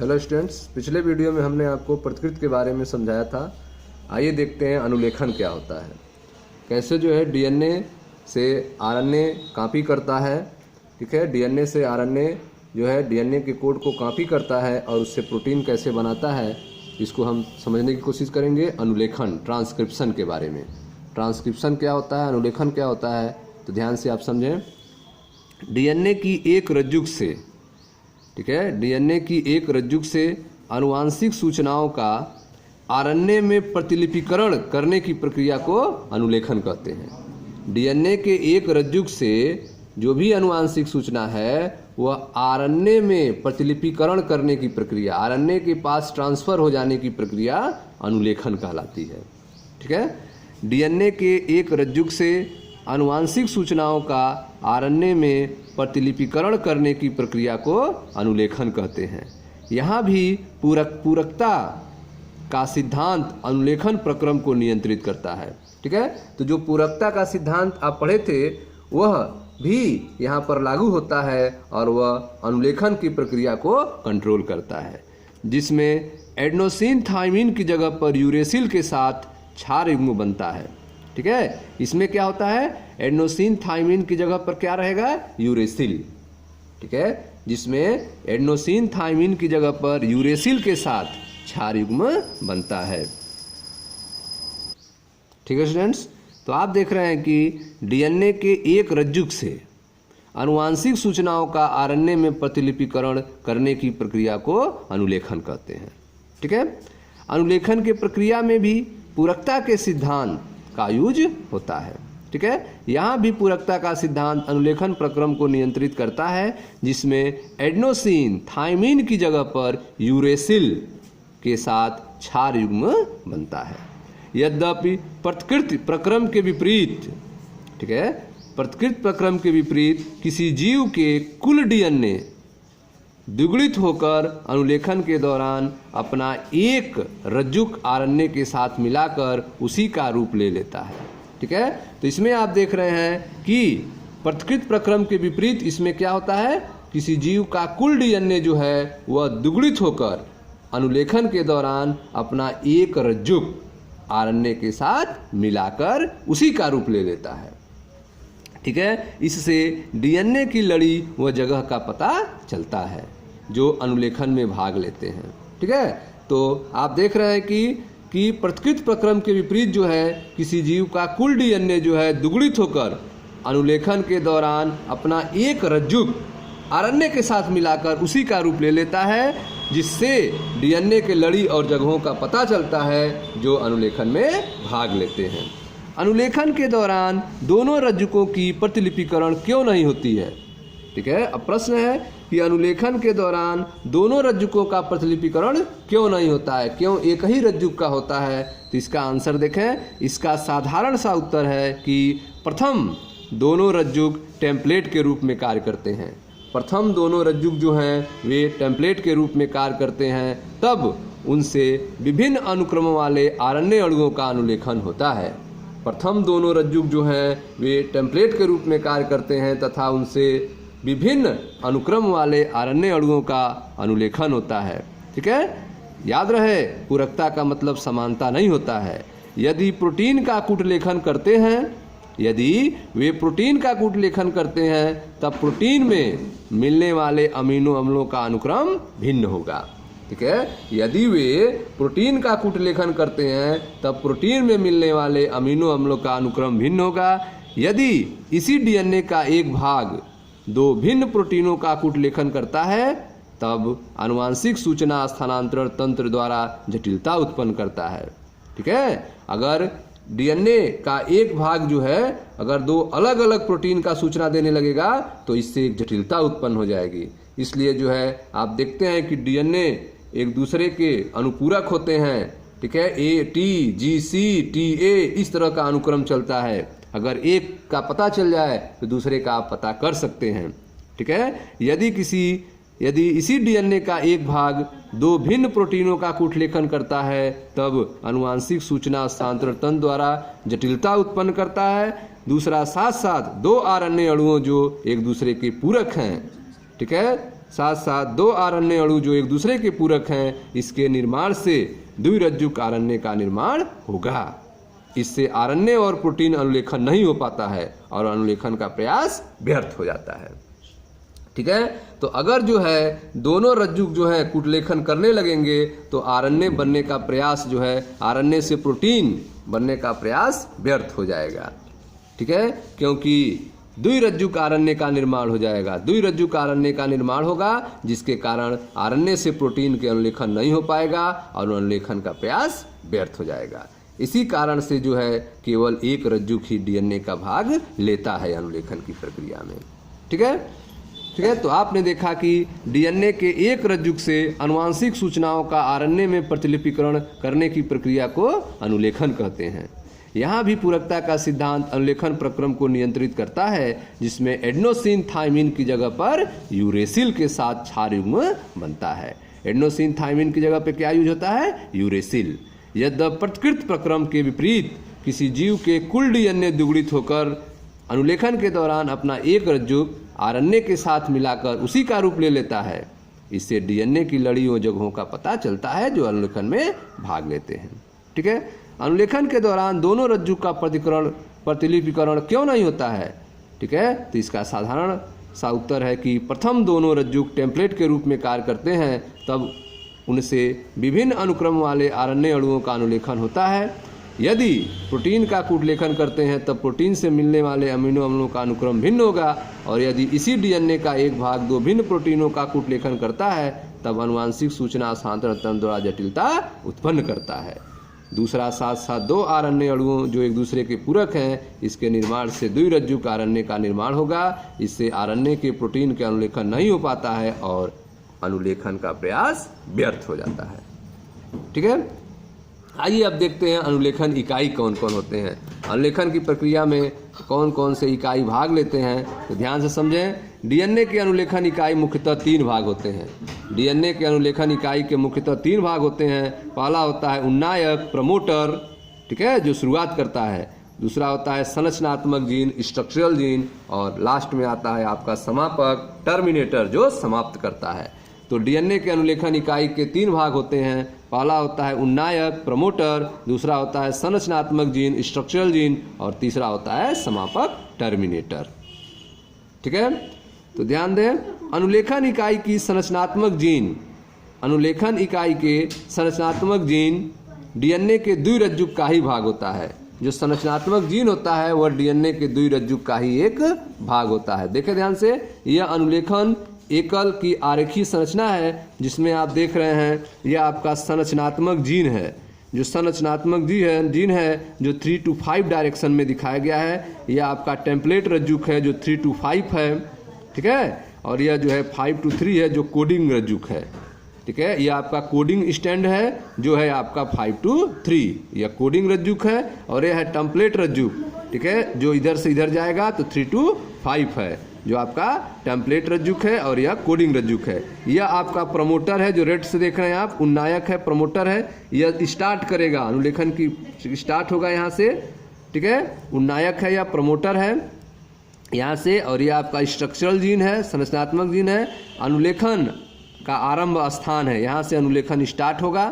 Hello students, पिछले video में हमने आपको प्रतिकृति के बारे में समझाया था। आइए देखते हैं अनुलेखन क्या होता है, कैसे जो है डीएनए से आरएनए कॉपी करता है। ठीक है, डीएनए से आरएनए जो है डीएनए के कोड को कॉपी करता है और उससे प्रोटीन कैसे बनाता है, इसको हम समझने की कोशिश करेंगे। अनुलेखन, ट्रांसक्रिप्शन के बारे में। ट्रांसक्रिप्शन क्या होता है, अनुलेखन क्या होता है, तो ध्यान से आप समझें। डीएनए की एक रज्जुक से, ठीक है, डीएनए की एक रज्जुक से आनुवांशिक सूचनाओं का आरएनए में प्रतिलिपिकरण करने की प्रक्रिया को अनुलेखन कहते हैं। डीएनए के एक रज्जुक से जो भी आनुवांशिक सूचना है वह आरएनए में प्रतिलिपिकरण करने की प्रक्रिया, आरएनए के पास ट्रांसफर हो जाने की प्रक्रिया अनुलेखन कहलाती है। ठीक है, डीएनए के एक रज्जुक से आनुवांशिक सूचनाओं का आरएनए में प्रतिलिपिकरण करने की प्रक्रिया को अनुलेखन कहते हैं। यहाँ भी पूरकता का सिद्धांत अनुलेखन प्रक्रम को नियंत्रित करता है। ठीक है, तो जो पूरकता का सिद्धांत आप पढ़े थे वह भी यहाँ पर लागू होता है और वह अनुलेखन की प्रक्रिया को कंट्रोल करता है, जिसमें एडेनोसिन थाइमिन की जगह पर यूरेसिल के साथ क्षार युग्म बनता है। ठीक है, इसमें क्या होता है, एडेनोसिन थाइमिन की जगह पर क्या रहेगा, यूरेसिल। ठीक है, जिसमें एडेनोसिन थाइमिन की जगह पर यूरेसिल के साथ क्षार युग्म बनता है। ठीक है स्टूडेंट्स, तो आप देख रहे हैं कि डीएनए के एक रज्जुक से आनुवांशिक सूचनाओं का आरएनए में प्रतिलिपिकरण करने की प्रक्रिया को अनुलेखन कहते हैं। ठीक है, अनुलेखन के प्रक्रिया में भी पूरकता के सिद्धांत का यूज होता है। ठीक है, यहाँ भी पूरकता का सिद्धांत अनुलेखन प्रक्रम को नियंत्रित करता है, जिसमें एडेनोसिन थाइमिन की जगह पर यूरेसिल के साथ क्षार युग्म बनता है। यद्यपि प्रतिकृति प्रक्रम के विपरीत, ठीक है, प्रतिकृति प्रक्रम के विपरीत किसी जीव के कुल डीएनए द्विगुणित होकर अनुलेखन के दौरान अपना एक रज्जुक आरएनए के साथ मिलाकर उसी का रूप ले लेता है। ठीक है, तो इसमें आप देख रहे हैं कि प्रतिकृति प्रक्रम के विपरीत इसमें क्या होता है, किसी जीव का कुल डीएनए जो है वह द्विगुणित होकर अनुलेखन के दौरान अपना एक रज्जुक आरएनए के साथ मिलाकर उसी का रूप ले लेता है। ठीक है, इससे डीएनए की लड़ी व जगह का पता चलता है जो अनुलेखन में भाग लेते हैं। ठीक है, तो आप देख रहे हैं कि प्रतिकृति प्रक्रम के विपरीत जो है किसी जीव का कुल डीएनए जो है दुगुणित होकर अनुलेखन के दौरान अपना एक रज्जुक आरएनए के साथ मिलाकर उसी का रूप ले लेता है, जिससे डीएनए के लड़ी और जगहों का पता चलता है जो अनुलेखन में भाग लेते हैं। अनुलेखन के दौरान दोनों रज्जुकों की प्रतिलिपिकरण क्यों नहीं होती है? ठीक है, अब प्रश्न है कि अनुलेखन के दौरान दोनों रज्जुकों का प्रतिलिपिकरण क्यों नहीं होता है, क्यों एक ही रज्जुक का होता है? तो इसका आंसर देखें। इसका साधारण सा उत्तर है कि प्रथम दोनों रज्जुक टेम्पलेट के रूप में कार्य करते हैं। प्रथम दोनों रज्जुक जो हैं वे टेम्पलेट के रूप में कार्य करते हैं, तब उनसे विभिन्न अनुक्रमों वाले आरएनए अणुओं का अनुलेखन होता है। प्रथम दोनों रज्जुक जो हैं वे टेम्पलेट के रूप में कार्य करते हैं तथा उनसे विभिन्न अनुक्रम वाले आरएनए अणुओं का अनुलेखन होता है। ठीक है, याद रहे पूरकता का मतलब समानता नहीं होता है। यदि प्रोटीन का कूटलेखन करते हैं, यदि वे प्रोटीन का कूटलेखन करते हैं तब प्रोटीन में मिलने वाले अमीनो अम्लों का अनुक्रम भिन्न होगा। ठीक है, यदि वे प्रोटीन का कूटलेखन करते हैं तब प्रोटीन में मिलने वाले अमीनो अम्लों का अनुक्रम भिन्न होगा। यदि इसी डीएनए का एक भाग दो भिन्न प्रोटीनों का कूटलेखन करता है तब आनुवांशिक सूचना स्थानांतरण तंत्र द्वारा जटिलता उत्पन्न करता है। ठीक है, अगर डीएनए का एक भाग जो है अगर दो अलग अलग प्रोटीन का सूचना देने लगेगा तो इससे एक जटिलता उत्पन्न हो जाएगी। इसलिए जो है आप देखते हैं कि डीएनए एक दूसरे के अनुपूरक होते हैं। ठीक है, A T G C T A इस तरह का अनुक्रम चलता है। अगर एक का पता चल जाए तो दूसरे का आप पता कर सकते हैं। ठीक है, यदि इसी डीएनए का एक भाग दो भिन्न प्रोटीनों का कूटलेखन करता है तब आनुवांशिक सूचना स्थानांतरण तंत्र द्वारा जटिलता उत्पन्न करता है। दूसरा, साथ साथ दो आरएनए अणुओं जो एक दूसरे के पूरक हैं, ठीक है, साथ साथ दो आरएनए अणु जो एक दूसरे के पूरक हैं, इसके निर्माण से द्विरज्जुक आरएनए का निर्माण होगा। इससे आरएनए और प्रोटीन अनुलेखन नहीं हो पाता है और अनुलेखन का प्रयास व्यर्थ हो जाता है। ठीक है, तो अगर जो है दोनों रज्जुक जो है कूटलेखन करने लगेंगे तो आरएनए बनने का प्रयास जो है, आरएनए से प्रोटीन बनने का प्रयास व्यर्थ हो जाएगा। ठीक है, क्योंकि द्विरज्जुक आरएनए का निर्माण हो जाएगा, द्विरज्जुक आरएनए का निर्माण होगा, जिसके कारण आरएनए से प्रोटीन के अनुलेखन नहीं हो पाएगा और अनुलेखन का प्रयास व्यर्थ हो जाएगा। इसी कारण से जो है केवल एक रज्जुक ही डीएनए का भाग लेता है अनुलेखन की प्रक्रिया में। ठीक है, ठीक है, तो आपने देखा कि डीएनए के एक रज्जुक से आनुवांशिक सूचनाओं का आरएनए में प्रतिलिपिकरण करने की प्रक्रिया को अनुलेखन कहते हैं। यहाँ भी पूरकता का सिद्धांत अनुलेखन प्रक्रम को नियंत्रित करता है, जिसमें एडेनोसिन थाइमिन की जगह पर यूरेसिल के साथ क्षार युग्म बनता है। एडेनोसिन थाइमिन की जगह पर क्या यूज होता है? यूरेसिल। यद्यपि प्रतिकृत प्रक्रम के विपरीत किसी जीव के कुल डीएनए दुगुणित होकर अनुलेखन के दौरान अपना एक रज्जुक आरएनए के साथ मिलाकर उसी का रूप ले लेता है। इससे डीएनए की लड़ियों जगहों का पता चलता है जो अनुलेखन में भाग लेते हैं। ठीक है, अनुलेखन के दौरान दोनों रज्जुक का प्रतिलिपिकरण क्यों नहीं होता है? ठीक है, तो इसका साधारण सा उत्तर है कि प्रथम दोनों रज्जुक टेम्पलेट के रूप में कार्य करते हैं, तब उनसे विभिन्न अनुक्रम वाले आरएनए अणुओं का अनुलेखन होता है। यदि प्रोटीन का कूटलेखन करते हैं तब प्रोटीन से मिलने वाले अमीनो अम्लों का अनुक्रम भिन्न होगा, और यदि इसी डीएनए का एक भाग दो भिन्न प्रोटीनों का कूटलेखन करता है तब आनुवांशिक सूचना हस्तांतरण तंत्र द्वारा जटिलता उत्पन्न करता है। दूसरा, साथ साथ दो आरएनए अणुओं जो एक दूसरे के पूरक हैं, इसके निर्माण से द्विरज्जुक आरएनए का निर्माण होगा। इससे आरएनए के प्रोटीन के अनुलेखन नहीं हो पाता है और अनुलेखन का प्रयास व्यर्थ हो जाता है। ठीक है, आइए अब देखते हैं अनुलेखन इकाई कौन कौन होते हैं। अनुलेखन की प्रक्रिया में कौन कौन से इकाई भाग लेते हैं, तो ध्यान से समझें। डीएनए के अनुलेखन इकाई मुख्यतः तीन भाग होते हैं। डीएनए के अनुलेखन इकाई के मुख्यतः तीन भाग होते हैं। पहला होता है उन्नायक, प्रमोटर, ठीक है, जो शुरुआत करता है। दूसरा होता है संरचनात्मक जीन, स्ट्रक्चरल जीन, और लास्ट में आता है आपका समापक, टर्मिनेटर, जो समाप्त करता है। तो डीएनए के अनुलेखन इकाई के तीन भाग होते हैं। पहला होता है उन्नायक, प्रमोटर, दूसरा होता है संरचनात्मक जीन, स्ट्रक्चरल जीन, और तीसरा होता है समापक, टर्मिनेटर। ठीक है, तो ध्यान दें, अनुलेखन इकाई की संरचनात्मक जीन, अनुलेखन इकाई के संरचनात्मक जीन डीएनए के द्विरज्जुक का ही भाग होता है। जो संरचनात्मक जीन होता है वह डीएनए के द्विरज्जुक का ही एक भाग होता है। देखें ध्यान से, यह अनुलेखन एकल की आरेखीय संरचना है, जिसमें आप देख रहे हैं यह आपका संरचनात्मक जीन है। जो संरचनात्मक जीन है जो 3 to 5 डायरेक्शन में दिखाया गया है। यह आपका टेम्पलेट रज्जुक है जो 3 to 5 है। ठीक है, और यह जो है 5 to 3 है जो कोडिंग रज्जुक है। ठीक है, यह आपका कोडिंग स्टैंड है जो है आपका 5 to 3, यह कोडिंग रज्जुक है, और यह है टेम्पलेट रज्जुक। ठीक है, जो इधर से इधर जाएगा तो 3 to 5 है, जो आपका टेम्पलेट रज्जुक है, और यह कोडिंग रज्जुक है। यह आपका प्रमोटर है जो रेड से देख रहे हैं आप, उन्नायक है, प्रमोटर है। यह स्टार्ट करेगा, अनुलेखन की स्टार्ट होगा यहाँ से। ठीक है, उन्नायक है या प्रमोटर है यहाँ से, और यह आपका स्ट्रक्चरल जीन है, संरचनात्मक जीन है। अनुलेखन का आरंभ स्थान है, यहाँ से अनुलेखन स्टार्ट होगा,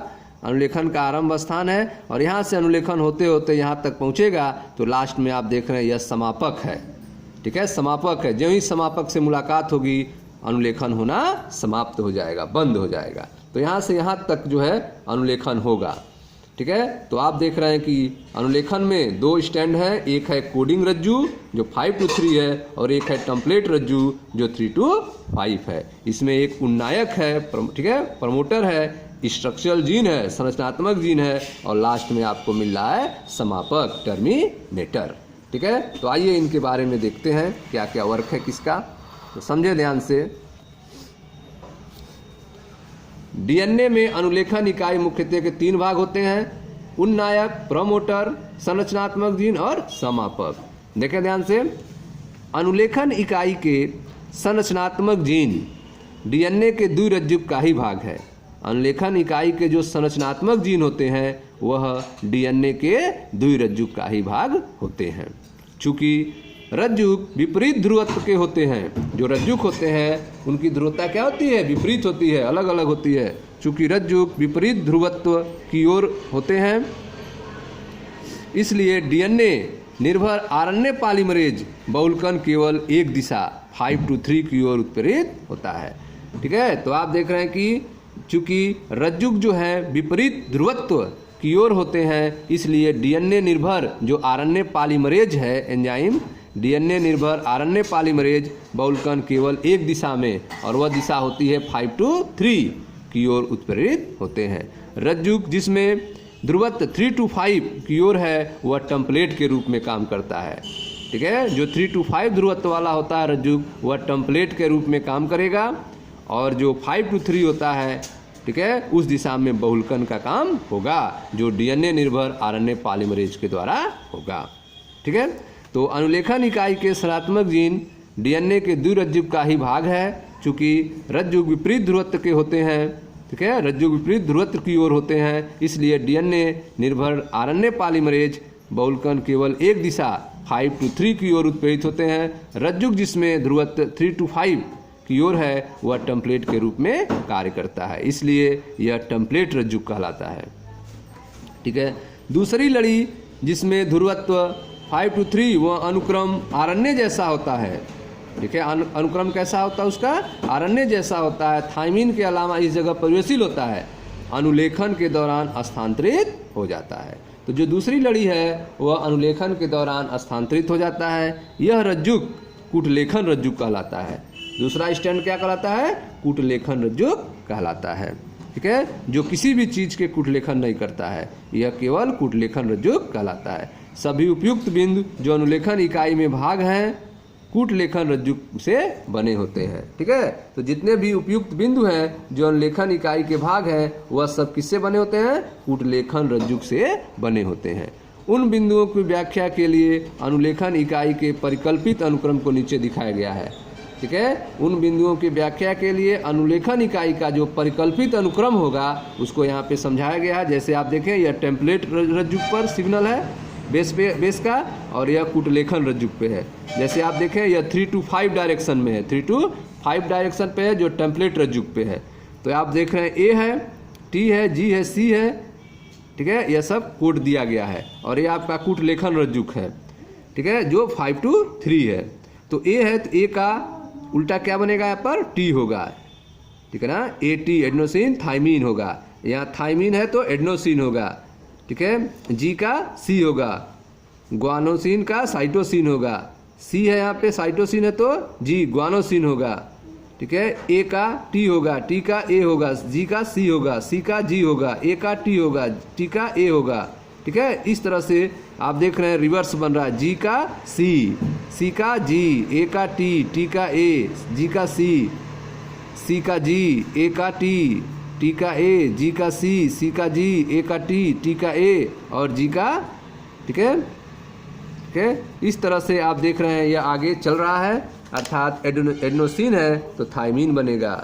अनुलेखन का आरंभ स्थान है, और यहाँ से अनुलेखन होते होते यहाँ तक पहुँचेगा तो लास्ट में आप देख रहे हैं यह समापक है। ठीक है, समापक है। जो ही समापक से मुलाकात होगी अनुलेखन होना समाप्त हो जाएगा, बंद हो जाएगा। तो यहाँ से यहाँ तक जो है अनुलेखन होगा। ठीक है, तो आप देख रहे हैं कि अनुलेखन में दो स्टैंड हैं, एक है कोडिंग रज्जू जो 5 to 3 है, और एक है टेम्पलेट रज्जू जो 3 to 5 है। इसमें एक उन्नायक है, ठीक है, प्रमोटर है, स्ट्रक्चरल जीन है, संरचनात्मक जीन है, और लास्ट में आपको मिल रहा है समापक, टर्मिनेटर। ठीक है, तो आइए इनके बारे में देखते हैं क्या क्या वर्क है किसका। तो समझे ध्यान से, डीएनए में अनुलेखन इकाई मुख्यतः के तीन भाग होते हैं, उन्नायक, प्रमोटर, संरचनात्मक जीन और समापक। देखें ध्यान से, अनुलेखन इकाई के संरचनात्मक जीन डीएनए के द्विरज्जुक का ही भाग है। अनुलेखन इकाई के जो संरचनात्मक जीन होते हैं वह डीएनए के द्विरज्जुक का ही भाग होते हैं। चूँकि रज्जुक विपरीत ध्रुवत्व के होते हैं। जो रज्जुक होते हैं उनकी ध्रुवता क्या होती है? विपरीत होती है, अलग अलग होती है। चूंकि रज्जुक विपरीत ध्रुवत्व की ओर होते हैं, इसलिए डीएनए निर्भर आरएनए पॉलीमरेज बहुलकन केवल एक दिशा 5 to 3 की ओर उत्प्रेरित होता है। ठीक है, तो आप देख रहे हैं कि चूंकि रज्जुक जो है विपरीत ध्रुवत्व की ओर होते हैं, इसलिए डीएनए निर्भर जो आरएनए पॉलीमरेज है एंजाइम, डीएनए निर्भर आरएनए पॉलीमरेज बहुलकन केवल एक दिशा में, और वह दिशा होती है 5 to 3 की ओर उत्प्रेरित होते हैं। रज्जुक जिसमें ध्रुवत्व 3 to 5 की ओर है वह टेम्पलेट के रूप में काम करता है। ठीक है, जो 3 to 5 ध्रुवत्व वाला होता है रज्जुक, वह टेम्पलेट के रूप में काम करेगा, और जो 5 to 3 होता है, ठीक है, उस दिशा में बहुलकन का काम होगा, जो डीएनए निर्भर आरएनए पॉलीमरेज के द्वारा होगा। ठीक है, तो अनुलेखन इकाई के सकारात्मक जीन डीएनए के द्विरज्जुक का ही भाग है। चूंकि रज्जुक विपरीत ध्रुवत्व के होते हैं, ठीक है, रज्जुक विपरीत ध्रुवत्व की ओर होते हैं, इसलिए डीएनए निर्भर आरएनए पॉलीमरेज बहुलकन केवल एक दिशा 5 to 3 की ओर उत्प्रेरित होते हैं। रज्जुक जिसमें ध्रुवत्व 3 to 5 की ओर है वह टेम्पलेट के रूप में कार्य करता है, इसलिए यह टेम्पलेट रज्जुक कहलाता है। ठीक है, दूसरी लड़ी जिसमें ध्रुवत्व 5 to 3 वह अनुक्रम आरएनए जैसा होता है। ठीक है, अनुक्रम कैसा होता है उसका? आरएनए जैसा होता है। थाइमिन के अलावा इस जगह प्रवेशिल होता है, अनुलेखन के दौरान स्थानांतरित हो जाता है। तो जो दूसरी लड़ी है वह अनुलेखन के दौरान स्थानांतरित हो जाता है। यह रज्जुक कूटलेखन रज्जुक कहलाता है। दूसरा स्टैंड क्या कहलाता है? कूटलेखन रज्जुक कहलाता है। ठीक है, जो किसी भी चीज के कूटलेखन नहीं करता है, यह केवल कूटलेखन रज्जुक कहलाता है। सभी उपयुक्त बिंदु जो अनुलेखन इकाई में भाग हैं कूटलेखन रज्जुक से बने होते हैं। ठीक है, तो जितने भी उपयुक्त बिंदु हैं जो अनुलेखन इकाई के भाग हैं वह सब किससे बने होते हैं? कूटलेखन रज्जुक से बने होते हैं। उन बिंदुओं की व्याख्या के लिए अनुलेखन इकाई के परिकल्पित अनुक्रम को नीचे दिखाया गया है। ठीक है, उन बिंदुओं की व्याख्या के लिए अनुलेखन इकाई का जो परिकल्पित अनुक्रम होगा उसको यहाँ पे समझाया गया है। जैसे आप देखें, यह टेम्पलेट रज्जुक पर सिग्नल है बेस का, और यह कूटलेखन रज्जुक पे है। जैसे आप देखें, यह 3 to 5 डायरेक्शन में है, 3 to 5 डायरेक्शन पे है जो टेम्पलेट रज्जुक पे है। तो आप देख रहे हैं ए है, टी है, जी है, सी है। ठीक है, यह सब कोड दिया गया है, और ये आपका कूटलेखन रज्जुक है। ठीक है, जो 5 to 3 है। तो ए है, तो ए का उल्टा क्या बनेगा? यहाँ पर टी होगा। ठीक है ना, ए टी एडेनोसिन थाइमीन होगा। यहाँ थाइमीन है तो एडेनोसिन होगा। ठीक है, जी का सी होगा, ग्वानोसिन का साइटोसिन होगा। सी है यहाँ पे, साइटोसिन है तो जी ग्वानोसिन होगा। ठीक है, ए का टी होगा, टी का ए होगा, जी का सी होगा, सी का जी होगा, ए का टी होगा, टी का ए होगा। ठीक है, इस तरह से आप देख रहे हैं रिवर्स बन रहा है। जी का सी, सी का जी, ए का टी का ए, जी का सी का जी, ए का टी का ए, जी का सी का जी, ए का टी का ए, और जी का। ठीक है, ठीक है, इस तरह से आप देख रहे हैं यह आगे चल रहा है। अर्थात एडेनोसिन है तो थाइमीन बनेगा,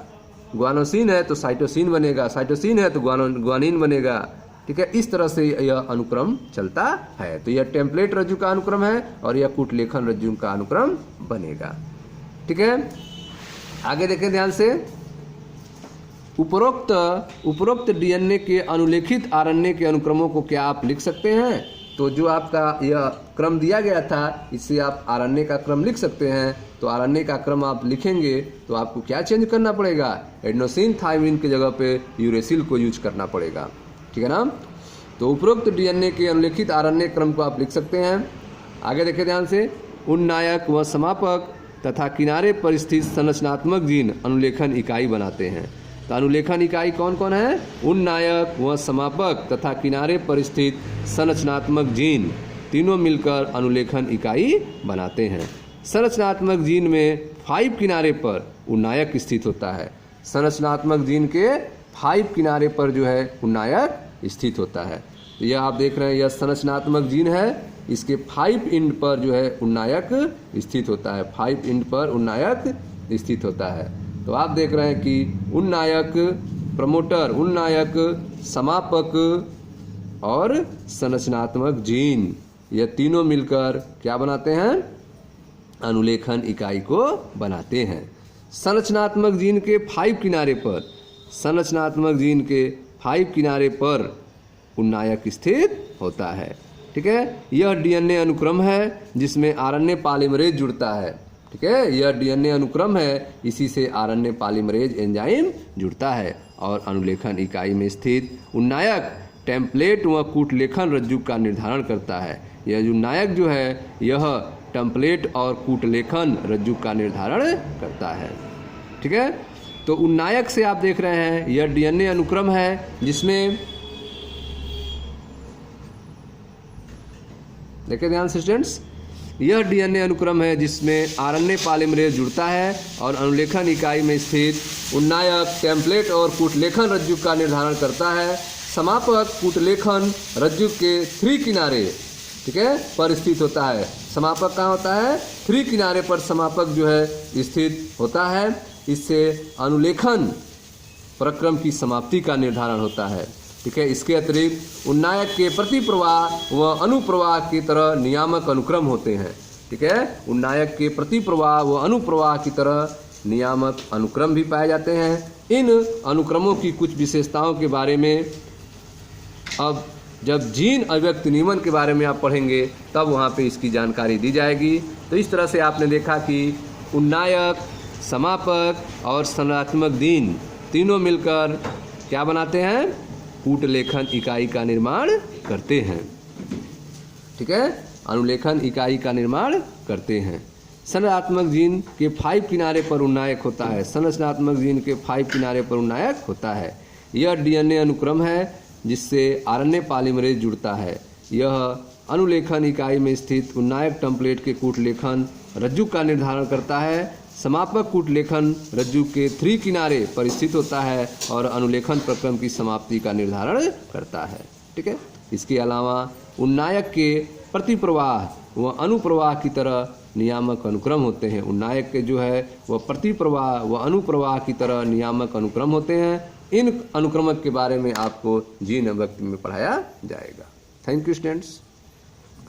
ग्वानोसिन है तो साइटोसिन बनेगा, साइटोसिन है तो ग्वानिन बनेगा। ठीक है, इस तरह से यह अनुक्रम चलता है। तो यह टेम्पलेट रज्जु का अनुक्रम है और यह कूटलेखन रज्जु का अनुक्रम बनेगा। ठीक है, आगे देखें ध्यान से। उपरोक्त डीएनए के अनुलेखित आरएनए के अनुक्रमों को क्या आप लिख सकते हैं? तो जो आपका यह क्रम दिया गया था, इससे आप आरएनए का क्रम लिख सकते हैं। तो आरएनए का क्रम आप लिखेंगे तो आपको क्या चेंज करना पड़ेगा? एडेनोसिन थाइमिन की जगह पे यूरेसिल को यूज करना पड़ेगा। ठीक है ना। तो उपरोक्त डीएनए के अनुलेखित आरएनए क्रम को आप लिख सकते हैं। आगे देखें ध्यान से। उन्नायक व समापक तथा किनारे पर स्थित संरचनात्मक जीन अनुलेखन इकाई बनाते हैं। तो अनुलेखन इकाई कौन कौन है? उन्नायक व समापक तथा किनारे पर स्थित संरचनात्मक जीन तीनों मिलकर अनुलेखन इकाई बनाते हैं। संरचनात्मक जीन में 5 किनारे पर उन्नायक स्थित होता है। संरचनात्मक जीन के 5 किनारे पर जो है उन्नायक स्थित होता है। तो यह आप देख रहे हैं, यह संरचनात्मक जीन है, इसके 5 एंड पर जो है उन्नायक स्थित होता है। 5 एंड पर उन्नायक स्थित होता है। तो आप देख रहे हैं कि उन्नायक, प्रमोटर, उन्नायक, समापक और संरचनात्मक जीन, यह तीनों मिलकर क्या बनाते हैं? अनुलेखन इकाई को बनाते हैं। संरचनात्मक जीन के 5 किनारे पर, संरचनात्मक जीन के 5 किनारे पर उन्नायक स्थित होता है। ठीक है, यह डीएनए अनुक्रम है जिसमें आरएनए पॉलीमरेज जुड़ता है। ठीक है, यह डीएनए अनुक्रम है, इसी से आरएनए पॉलीमरेज एंजाइम जुड़ता है और अनुलेखन इकाई में स्थित उन्नायक टेम्पलेट व कूटलेखन रज्जु का निर्धारण करता है। यह जो नायक जो है यह टेम्पलेट और कूटलेखन रज्जु का निर्धारण करता है। ठीक है, तो उन्नायक से आप देख रहे हैं यह डीएनए अनुक्रम है जिसमें, देखिए ध्यान से स्टूडेंट्स, यह डीएनए अनुक्रम है जिसमें आरएनए पॉलीमरेज जुड़ता है और अनुलेखन इकाई में स्थित उन्नायक टेम्पलेट और कूटलेखन रज्जु का निर्धारण करता है। समापक कूटलेखन रज्जु के 3 किनारे, ठीक है, पर स्थित होता है। समापक कहाँ होता है? 3 किनारे पर समापक जो है स्थित होता है। इससे अनुलेखन प्रक्रम की समाप्ति का निर्धारण होता है। ठीक है, इसके अतिरिक्त उन्नायक के प्रतिप्रवाह व अनुप्रवाह की तरह नियामक अनुक्रम होते हैं। ठीक है, उन्नायक के प्रतिप्रवाह व अनुप्रवाह की तरह नियामक अनुक्रम भी पाए जाते हैं। इन अनुक्रमों की कुछ विशेषताओं के बारे में अब जब जीन अभिव्यक्ति नियमन के बारे में आप पढ़ेंगे तब वहाँ पे इसकी जानकारी दी जाएगी। तो इस तरह से आपने देखा कि उन्नायक, समापक और संरचनात्मक जीन तीनों मिलकर क्या बनाते हैं? कूटलेखन इकाई का निर्माण करते हैं। ठीक है, अनुलेखन इकाई का निर्माण करते हैं। संरचनात्मक जीन के 5 किनारे पर उन्नायक होता है। संरचनात्मक जीन के 5 किनारे पर उन्नायक होता है। यह डीएनए अनुक्रम है जिससे आरएनए पॉलीमरेज जुड़ता है। यह अनुलेखन इकाई में स्थित उन्नायक टेम्पलेट के कूटलेखन रज्जु का निर्धारण करता है। समापक कूटलेखन रज्जु के 3 किनारे पर स्थित होता है और अनुलेखन प्रक्रम की समाप्ति का निर्धारण करता है। ठीक है, इसके अलावा उन्नायक के प्रतिप्रवाह व अनुप्रवाह की तरह नियामक अनुक्रम होते हैं। उन्नायक के जो है वह प्रतिप्रवाह व अनुप्रवाह की तरह नियामक अनुक्रम होते हैं। इन अनुक्रमक के बारे में आपको जीन अभिव्यक्ति में पढ़ाया जाएगा। Thank you students.